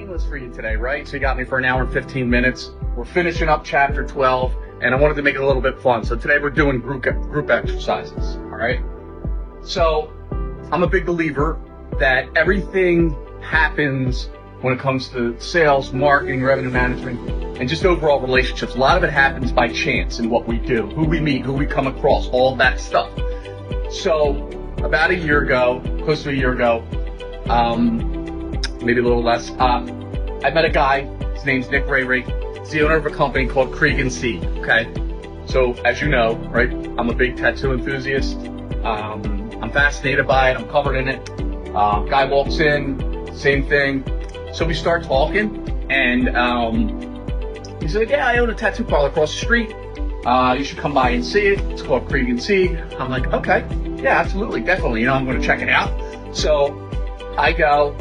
painless for you today, right? So you got me for an hour and 15 minutes. We're finishing up chapter 12, and I wanted to make it a little bit fun. So today we're doing group exercises, all right? So I'm a big believer that everything happens when it comes to sales, marketing, revenue management, and just overall relationships. A lot of it happens by chance in what we do, who we meet, who we come across, all that stuff. So about a year ago, close to a year ago, maybe a little less, I met a guy. His name's Nick Ray. He's the owner of a company called Krieg & C, okay? So as you know, right, I'm a big tattoo enthusiast. I'm fascinated by it. I'm covered in it. Guy walks in, same thing. So we start talking, and he's like, yeah, I own a tattoo parlor across the street. You should come by and see it. It's called Krieg & C. I'm like, okay, yeah, absolutely, definitely. You know, I'm going to check it out. So I go,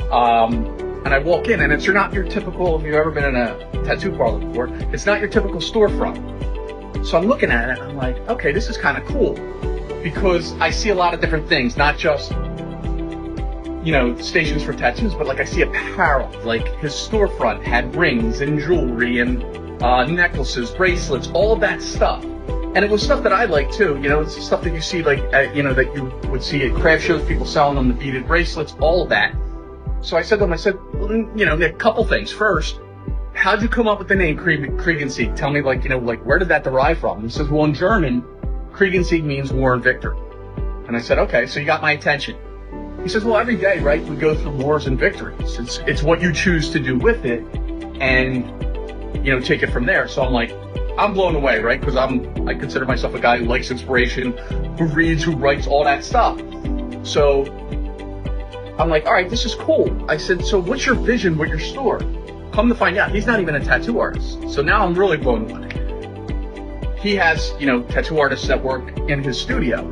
and I walk in, and it's not your typical, if you've ever been in a tattoo parlor before, it's not your typical storefront. So I'm looking at it, and I'm like, okay, this is kind of cool, because I see a lot of different things, not just, you know, stations for tattoos, but like I see apparel. Like his storefront had rings and jewelry and necklaces, bracelets, all of that stuff. And it was stuff that I like too. You know, it's stuff that you see like, you know, that you would see at craft shows, people selling them, the beaded bracelets, all of that. So I said to him, well, you know, Nick, a couple things. First, how'd you come up with the name Krieg & C? Tell me, like, you know, like, where did that derive from? He says, well, in German, Krieg & C means war and victory. And I said, okay, so you got my attention. He says, well, every day, right, we go through wars and victories. It's what you choose to do with it and, you know, take it from there. So I'm like, I'm blown away, right? Because I consider myself a guy who likes inspiration, who reads, who writes, all that stuff. So I'm like, all right, this is cool. I said, so what's your vision with your store? Come to find out, he's not even a tattoo artist. So now I'm really blown away. He has, you know, tattoo artists that work in his studio.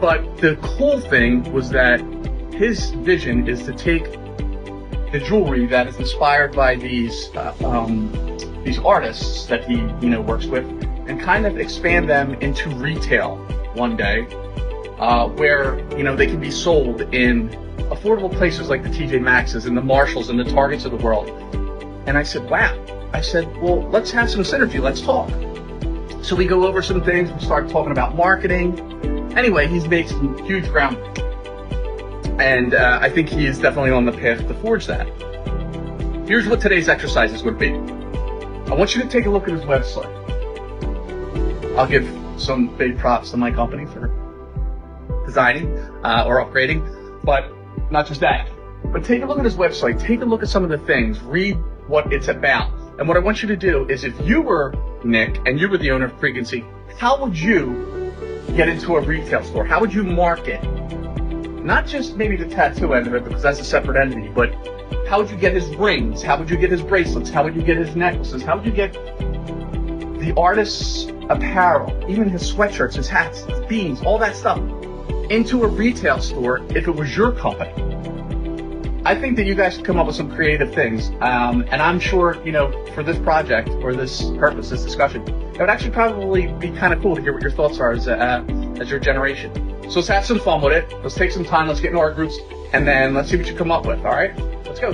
But the cool thing was that his vision is to take the jewelry that is inspired by these artists that he, you know, works with, and kind of expand them into retail one day, where, you know, they can be sold in affordable places like the TJ Maxx's and the Marshalls and the Targets of the world. And I said, wow. I said, well, let's have some synergy. Let's talk. So we go over some things. We start talking about marketing. Anyway, he's made some huge ground. And I think he is definitely on the path to forge that. Here's what today's exercise is going to be. I want you to take a look at his website. I'll give some big props to my company for designing or upgrading, but not just that. But take a look at his website. Take a look at some of the things. Read what it's about. And what I want you to do is, if you were Nick and you were the owner of Krieg & C, how would you get into a retail store? How would you market? Not just maybe the tattoo end of it, because that's a separate entity, but how would you get his rings? How would you get his bracelets? How would you get his necklaces? How would you get the artist's apparel, even his sweatshirts, his hats, his beans, all that stuff, into a retail store if it was your company? I think that you guys could come up with some creative things, and I'm sure, you know, for this project, or this purpose, this discussion, it would actually probably be kind of cool to hear what your thoughts are as your generation. So let's have some fun with it. Let's take some time. Let's get into our groups, and then let's see what you come up with. All right? Let's go.